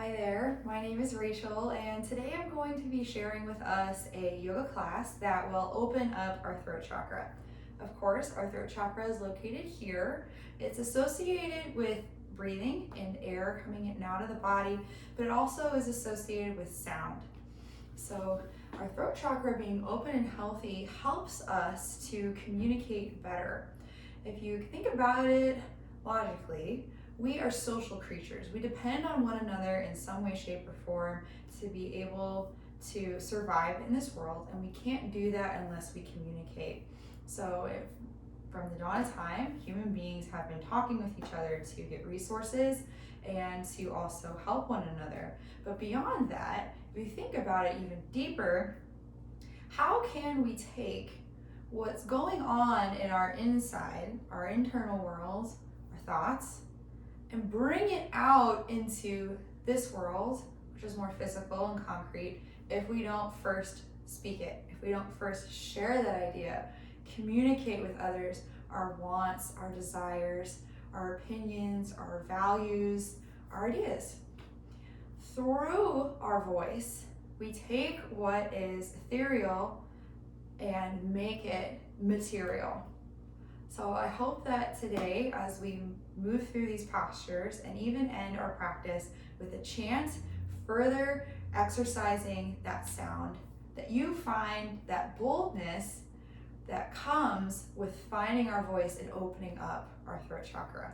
Hi there, my name is Rachel, and today I'm going to be sharing with us a yoga class that will open up our throat chakra. Of course, our throat chakra is located here. It's associated with breathing and air coming in and out of the body, but it also is associated with sound. So our throat chakra being open and healthy helps us to communicate better. If you think about it logically, we are social creatures. We depend on one another in some way, shape, or form to be able to survive in this world, and we can't do that unless we communicate. So if from the dawn of time, human beings have been talking with each other to get resources and to also help one another. But beyond that, if you think about it even deeper, how can we take what's going on in our inside, our internal world, our thoughts, and bring it out into this world, which is more physical and concrete, if we don't first speak it, if we don't first share that idea, communicate with others our wants, our desires, our opinions, our values, our ideas. Through our voice, we take what is ethereal and make it material. So I hope that today, as we move through these postures and even end our practice with a chant, further exercising that sound, that you find that boldness that comes with finding our voice and opening up our throat chakra.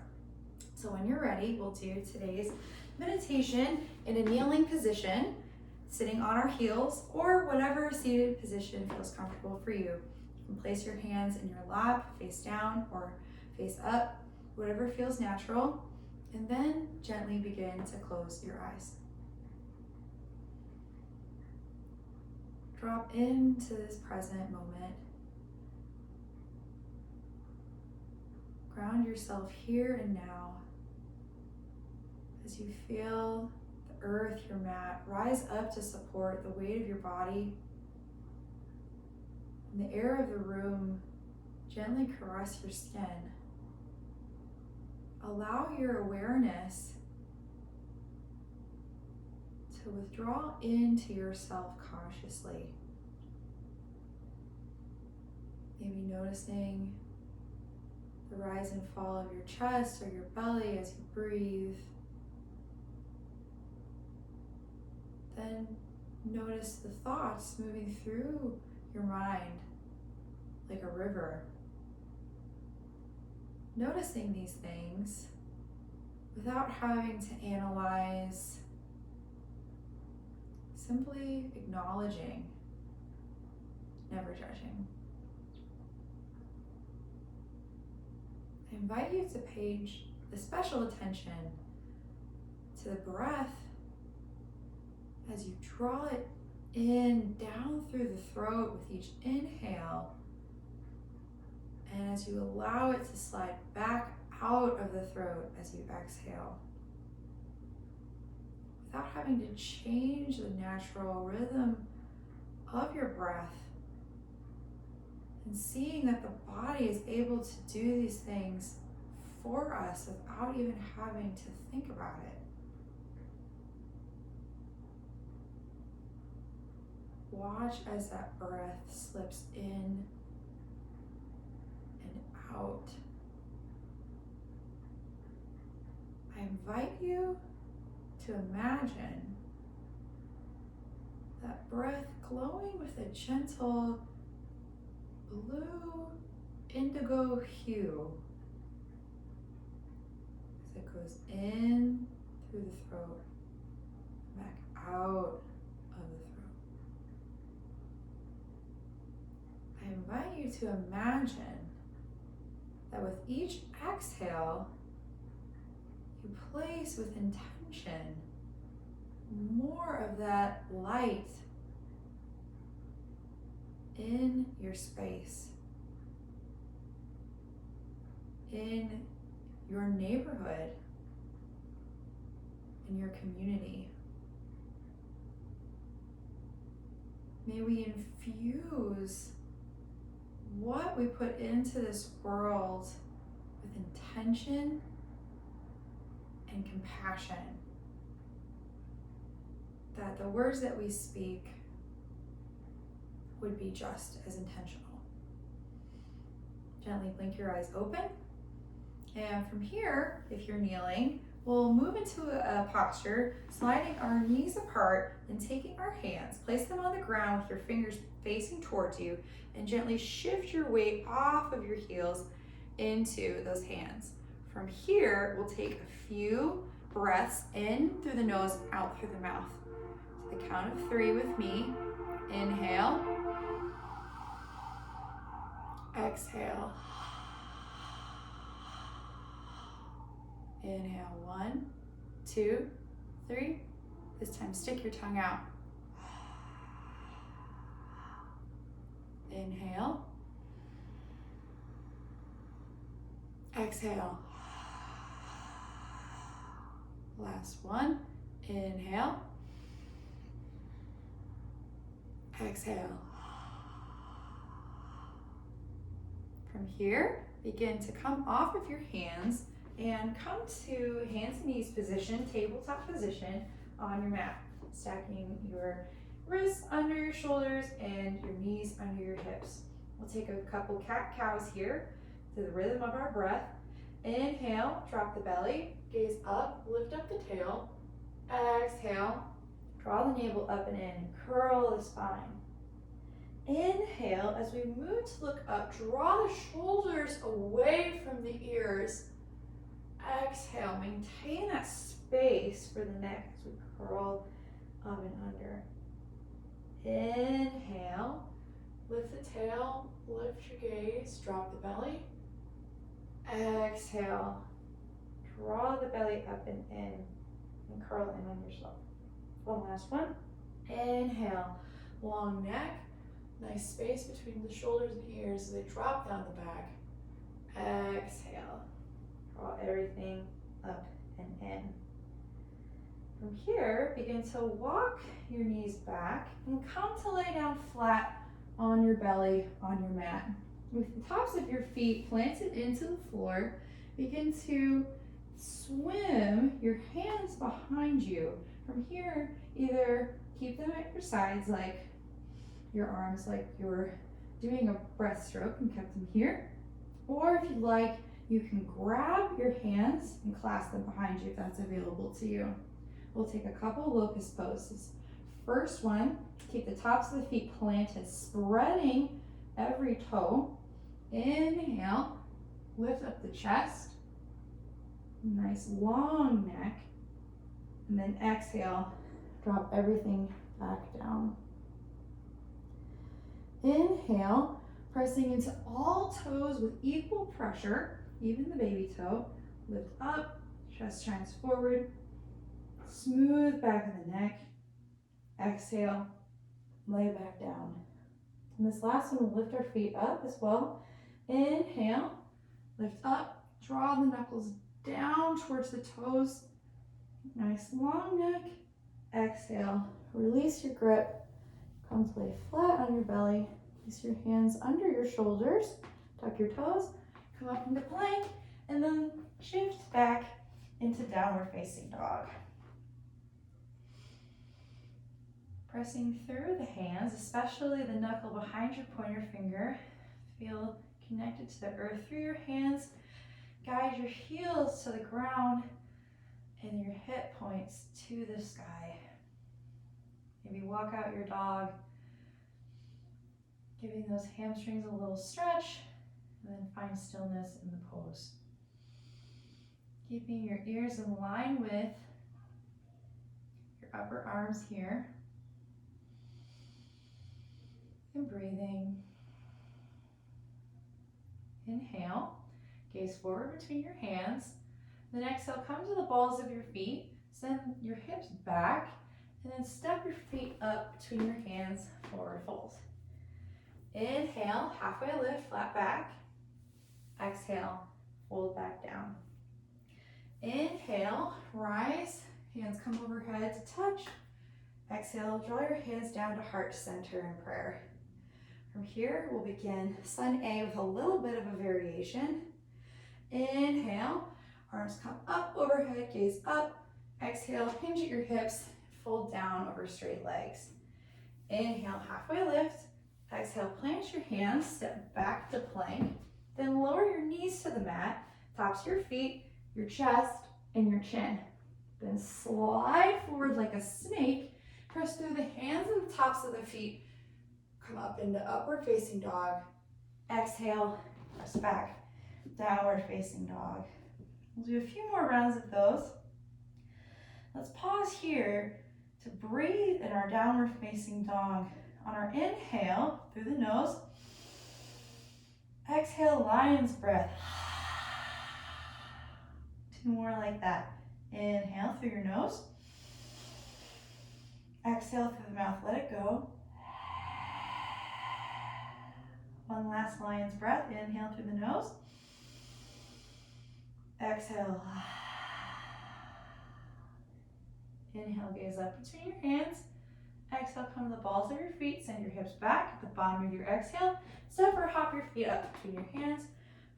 So when you're ready, we'll do today's meditation in a kneeling position, sitting on our heels, or whatever seated position feels comfortable for you. You can place your hands in your lap, face down or face up, whatever feels natural, and then gently begin to close your eyes. Drop into this present moment. Ground yourself here and now as you feel the earth, your mat, rise up to support the weight of your body. And the air of the room gently caress your skin. Allow your awareness to withdraw into yourself consciously. Maybe noticing the rise and fall of your chest or your belly as you breathe. Then notice the thoughts moving through your mind like a river. Noticing these things without having to analyze, simply acknowledging, never judging. I invite you to pay the special attention to the breath as you draw it in, down through the throat with each inhale, and as you allow it to slide back out of the throat as you exhale, without having to change the natural rhythm of your breath, and seeing that the body is able to do these things for us without even having to think about it. Watch as that breath slips in and out. I invite you to imagine that breath glowing with a gentle blue indigo hue as it goes in through the throat, back out of the throat. I invite you to imagine that with each exhale, you place with intention more of that light in your space, in your neighborhood, in your community. May we infuse what we put into this world with intention and compassion. that the words that we speak would be just as intentional. Gently blink your eyes open. And from here, if you're kneeling, we'll move into a posture, sliding our knees apart and taking our hands, place them on the ground with your fingers facing towards you, and gently shift your weight off of your heels into those hands. From here, we'll take a few breaths in through the nose, out through the mouth. To the count of 3 with me. Inhale. Exhale. Inhale, 1, 2, 3. This time, stick your tongue out. Inhale. Exhale. Last one. Inhale. Exhale. From here, begin to come off of your hands and come to hands and knees position, tabletop position on your mat. Stacking your wrists under your shoulders and your knees under your hips. We'll take a couple cat-cows here to the rhythm of our breath. Inhale, drop the belly, gaze up, lift up the tail. Exhale, draw the navel up and in, curl the spine. Inhale, as we move to look up, draw the shoulders away from the ears. Exhale, maintain that space for the neck as we curl up and under. Inhale, lift the tail, lift your gaze, drop the belly. Exhale, draw the belly up and in, and curl in on yourself. One last one. Inhale, long neck, nice space between the shoulders and ears as they drop down the back. Exhale, draw everything up and in. From here, begin to walk your knees back and come to lay down flat on your belly on your mat. With the tops of your feet planted into the floor, begin to swim your hands behind you. From here, either keep them at your sides like your arms like you're doing a breaststroke and kept them here. Or if you like, you can grab your hands and clasp them behind you if that's available to you. We'll take a couple locust poses. First one, keep the tops of the feet planted, spreading every toe. Inhale, lift up the chest, nice long neck, and then exhale, drop everything back down. Inhale, pressing into all toes with equal pressure, even the baby toe. Lift up, chest shines forward, smooth back of the neck. Exhale, lay back down. And this last one, we'll lift our feet up as well. Inhale, lift up, draw the knuckles down towards the toes. Nice long neck. Exhale, release your grip. Come to lay flat on your belly. Place your hands under your shoulders. Tuck your toes. Come up into plank. And then shift back into downward facing dog. Pressing through the hands, especially the knuckle behind your pointer finger. Feel connected to the earth through your hands. Guide your heels to the ground and your hip points to the sky. Maybe walk out your dog, giving those hamstrings a little stretch, and then find stillness in the pose. Keeping your ears in line with your upper arms here. And breathing. Inhale, gaze forward between your hands. Then exhale, come to the balls of your feet. Send your hips back, and then step your feet up between your hands, forward fold. Inhale, halfway lift, flat back. Exhale, fold back down. Inhale, rise, hands come overhead to touch. Exhale, draw your hands down to heart center in prayer. From here, we'll begin Sun A with a little bit of a variation. Inhale, arms come up overhead, gaze up. Exhale, hinge at your hips, fold down over straight legs. Inhale, halfway lift. Exhale, plant your hands, step back to plank. Then lower your knees to the mat, tops of your feet, your chest, and your chin. Then slide forward like a snake. Press through the hands and the tops of the feet. Come up into upward facing dog. Exhale, press back, downward facing dog. We'll do a few more rounds of those. Let's pause here to breathe in our downward facing dog. On our inhale, through the nose. Exhale, lion's breath. 2 more like that. Inhale through your nose. Exhale through the mouth, let it go. 1 last lion's breath. Inhale through the nose. Exhale. Inhale, gaze up between your hands. Exhale, come to the balls of your feet. Send your hips back at the bottom of your exhale. Step or hop your feet up between your hands.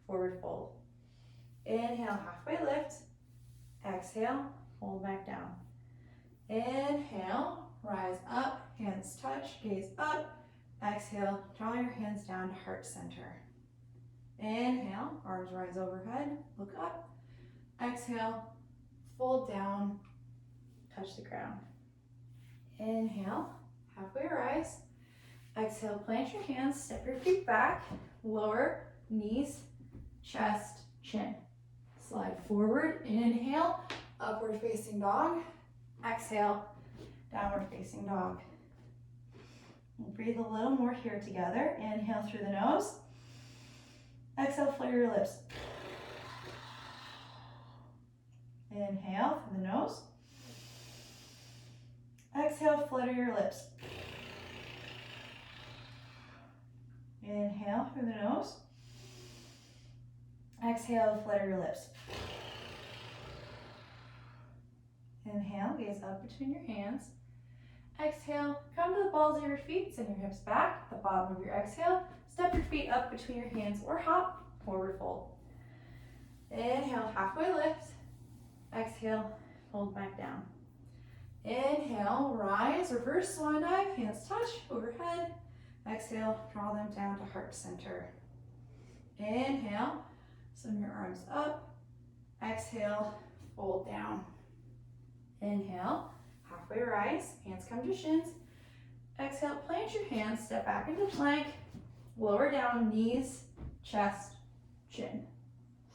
Forward fold. Inhale, halfway lift. Exhale, fold back down. Inhale, rise up, hands touch, gaze up. Exhale, draw your hands down to heart center. Inhale, arms rise overhead, look up. Exhale, fold down, touch the ground. Inhale, halfway rise. Exhale, plant your hands, step your feet back, lower, knees, chest, chin. Slide forward, inhale, upward facing dog. Exhale, downward facing dog. We'll breathe a little more here together. Inhale through the nose. Exhale, flare your lips. Inhale through the nose. Exhale, flutter your lips. Inhale through the nose. Exhale, flutter your lips. Inhale, gaze up between your hands. Exhale, come to the balls of your feet, send your hips back, the bottom of your exhale. Step your feet up between your hands or hop, forward fold. Inhale, halfway lift. Exhale, fold back down. Inhale, rise, reverse swan dive, hands touch, overhead. Exhale, draw them down to heart center. Inhale, send your arms up. Exhale, fold down. Inhale, halfway rise, hands come to shins. Exhale, plant your hands, step back into plank. Lower down, knees, chest, chin.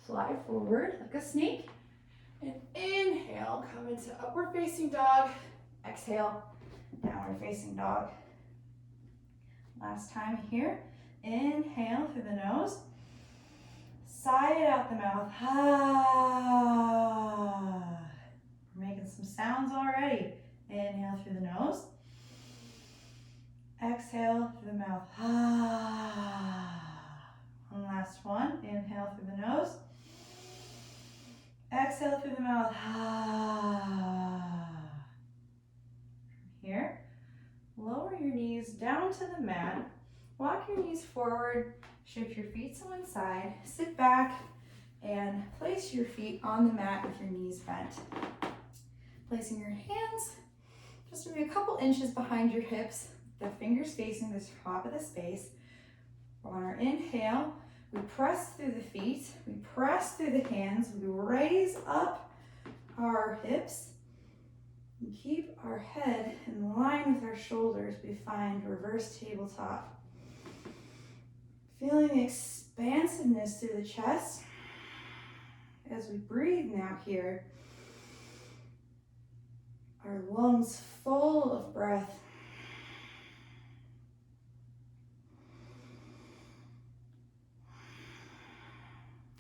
Slide forward like a snake. And inhale, come into upward facing dog. Exhale, downward facing dog. Last time here. Inhale through the nose. Sigh it out the mouth. We're making some sounds already. Inhale through the nose. Exhale through the mouth. One last one. Inhale through the nose. Exhale through the mouth. Here. Lower your knees down to the mat. Walk your knees forward. Shift your feet to one side. Sit back and place your feet on the mat with your knees bent. Placing your hands just maybe a couple inches behind your hips, the fingers facing the top of the space. On our inhale, we press through the feet, we press through the hands, we raise up our hips, and keep our head in line with our shoulders. We find reverse tabletop. Feeling the expansiveness through the chest as we breathe now here. Our lungs full of breath.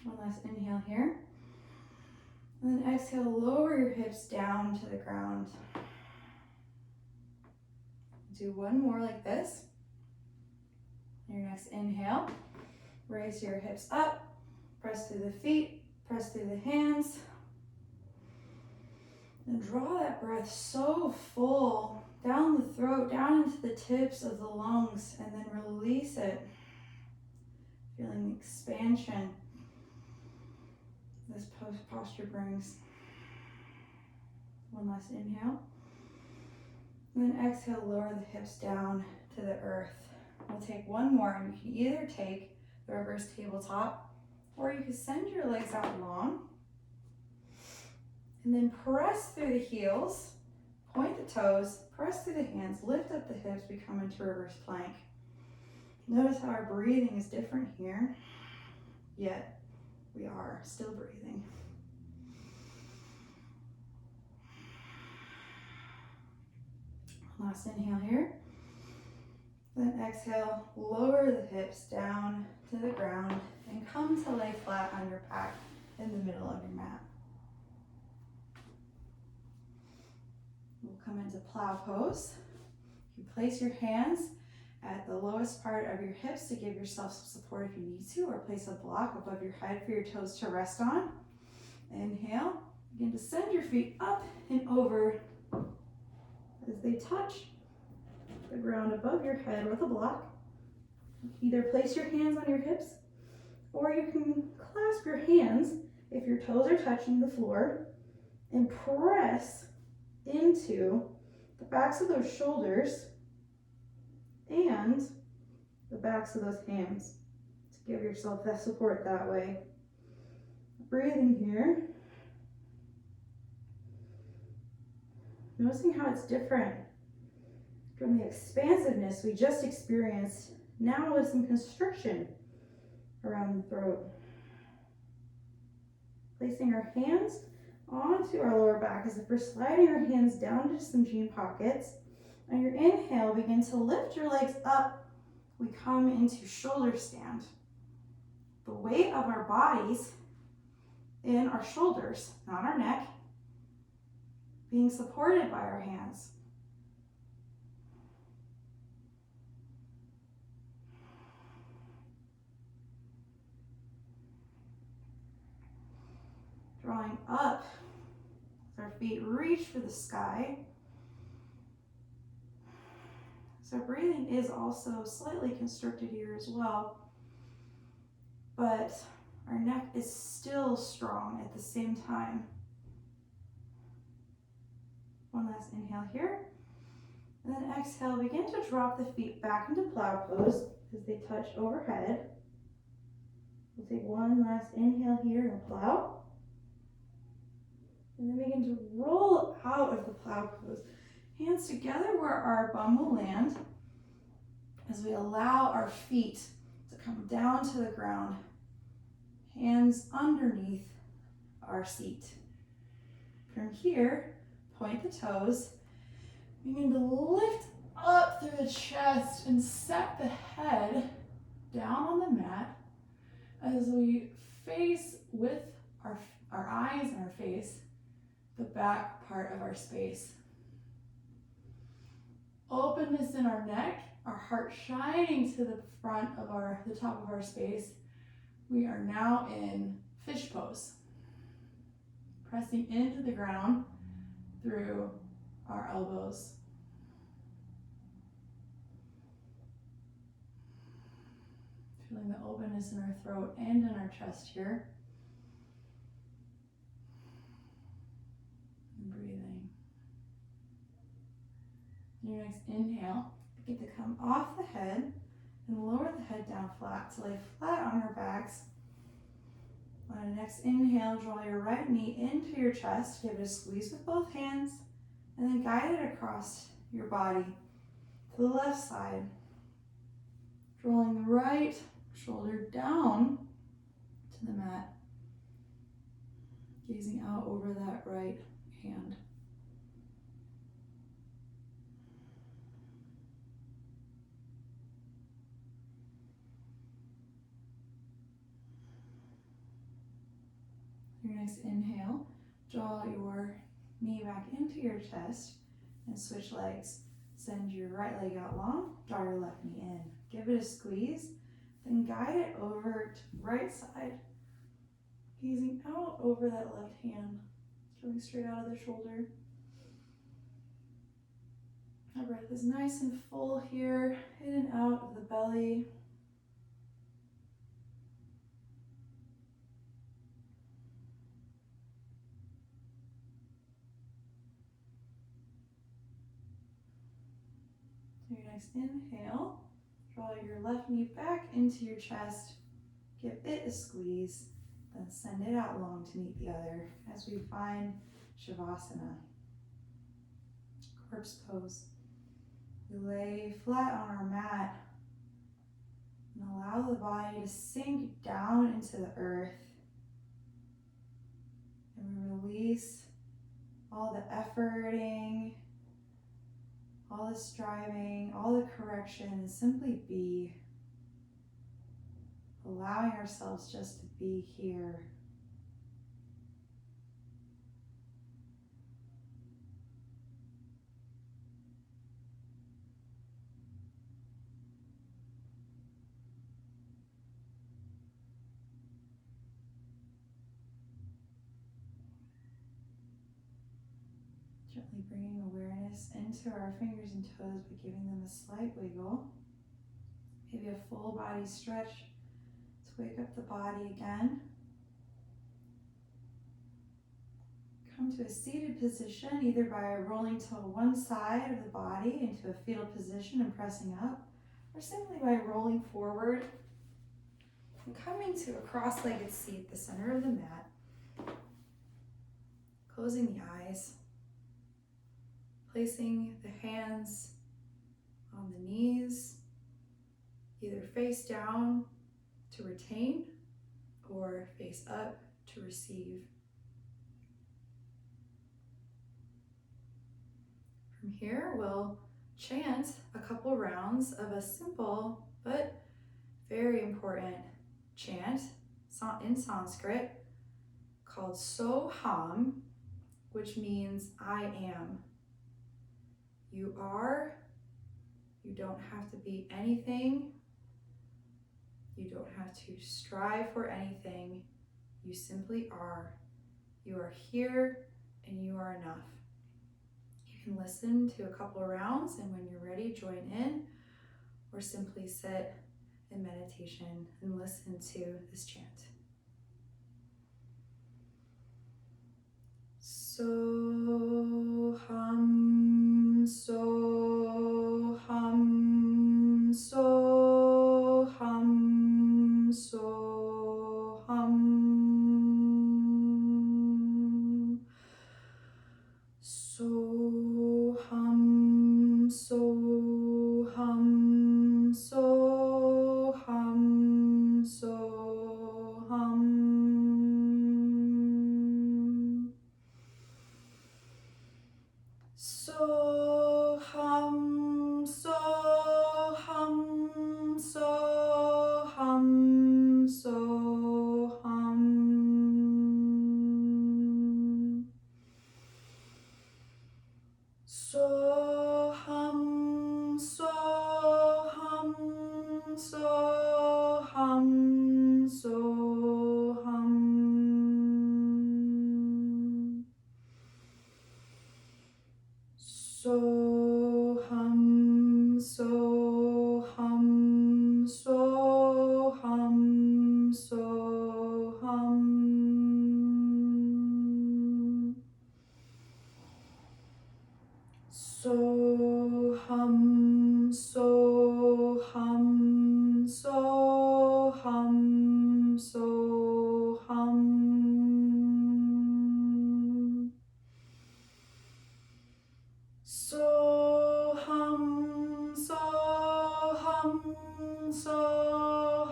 One last inhale here. And then exhale, lower your hips down to the ground. Do one more like this. Your next inhale, raise your hips up, press through the feet, press through the hands. And draw that breath so full down the throat, down into the tips of the lungs, and then release it. Feeling the expansion this posture brings. One last inhale. And then exhale, lower the hips down to the earth. We'll take one more, and you can either take the reverse tabletop, or you can send your legs out long, and then press through the heels, point the toes, press through the hands, lift up the hips, we come into reverse plank. Notice how our breathing is different here, yet we are still breathing. Last inhale here. Then exhale, lower the hips down to the ground and come to lay flat on your back in the middle of your mat. We'll come into plow pose. You place your hands at the lowest part of your hips to give yourself some support if you need to, or place a block above your head for your toes to rest on. Inhale, begin to send your feet up and over as they touch the ground above your head with a block. Either place your hands on your hips, or you can clasp your hands if your toes are touching the floor and press into the backs of those shoulders and the backs of those hands to give yourself that support that way. Breathing here. Noticing how it's different from the expansiveness we just experienced, now with some constriction around the throat. Placing our hands onto our lower back as if we're sliding our hands down into some jean pockets. On your inhale, begin to lift your legs up. We come into shoulder stand. The weight of our bodies in our shoulders, not our neck, being supported by our hands. Drawing up as our feet reach for the sky. So breathing is also slightly constricted here as well, but our neck is still strong at the same time. One last inhale here, and then exhale, begin to drop the feet back into plow pose as they touch overhead. We'll take one last inhale here and plow. And then begin to roll out of the plow pose. Hands together where our bum will land as we allow our feet to come down to the ground. Hands underneath our seat. From here, point the toes. Begin to lift up through the chest and set the head down on the mat as we face with our eyes and our face the back part of our space. Openness in our neck, our heart shining to the front of the top of our space. We are now in fish pose. Pressing into the ground through our elbows. Feeling the openness in our throat and in our chest here. And breathing. Your next inhale, get to come off the head and lower the head down flat to lay flat on our backs. On the next inhale, draw your right knee into your chest, give it a squeeze with both hands, and then guide it across your body to the left side. Drawing the right shoulder down to the mat, gazing out over that right hand. Your next inhale, draw your knee back into your chest and switch legs. Send your right leg out long, draw your left knee in. Give it a squeeze, then guide it over to the right side, gazing out over that left hand, coming straight out of the shoulder. Our breath is nice and full here, in and out of the belly. your next inhale, draw your left knee back into your chest, give it a squeeze, then send it out long to meet the other as we find Shavasana, corpse pose. We lay flat on our mat and allow the body to sink down into the earth. And we release all the efforting, all the striving, all the correction, and simply be, allowing ourselves just to be here. Gently bringing awareness into our fingers and toes by giving them a slight wiggle. Maybe a full body stretch to wake up the body again. Come to a seated position, either by rolling to one side of the body into a fetal position and pressing up, or simply by rolling forward and coming to a cross-legged seat, the center of the mat. Closing the eyes, placing the hands on the knees, either face down to retain or face up to receive. From here, we'll chant a couple rounds of a simple but very important chant in Sanskrit called Soham, which means I am. You are. You don't have to be anything. You don't have to strive for anything. You simply are. You are here and you are enough. You can listen to a couple of rounds, and when you're ready, join in or simply sit in meditation and listen to this chant. Soham, Soham, Soham, Soham. Soham, Soham, Soham, Soham. Soham, Soham, Soham, Soham. Soham, Soham, Soham, Soham. Soham, Soham, Soham, Soham. Soham, Soham, Soham, Soham. Soham, Soham, Soham, Soham. Soham, Soham, Soham, Soham.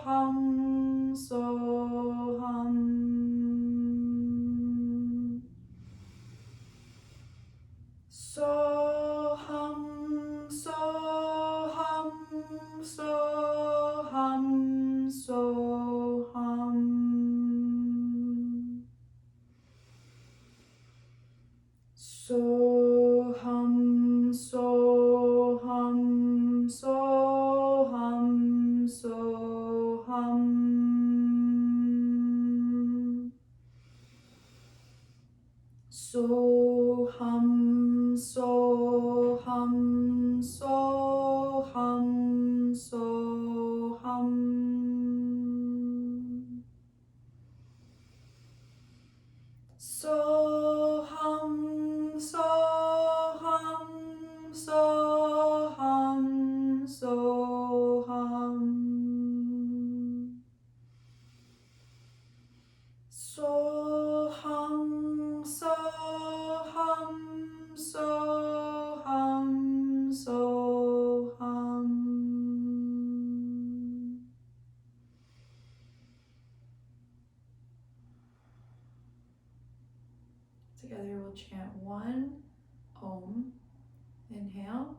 Soham, Soham, Soham, Soham. Soham, Soham, Soham, Soham. Soham, Soham, Soham, Together we'll chant one Om. Inhale.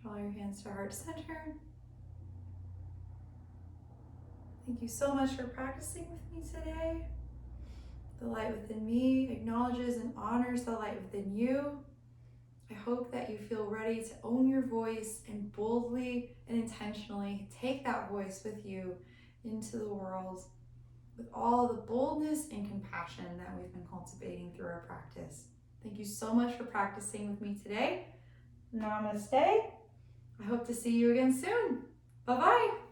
Draw your hands to heart center. Thank you so much for practicing with me today. The light within me acknowledges and honors the light within you. I hope that you feel ready to own your voice and boldly and intentionally take that voice with you into the world with all the boldness and compassion that we've been cultivating through our practice. Thank you so much for practicing with me today. Namaste. I hope to see you again soon. Bye-bye.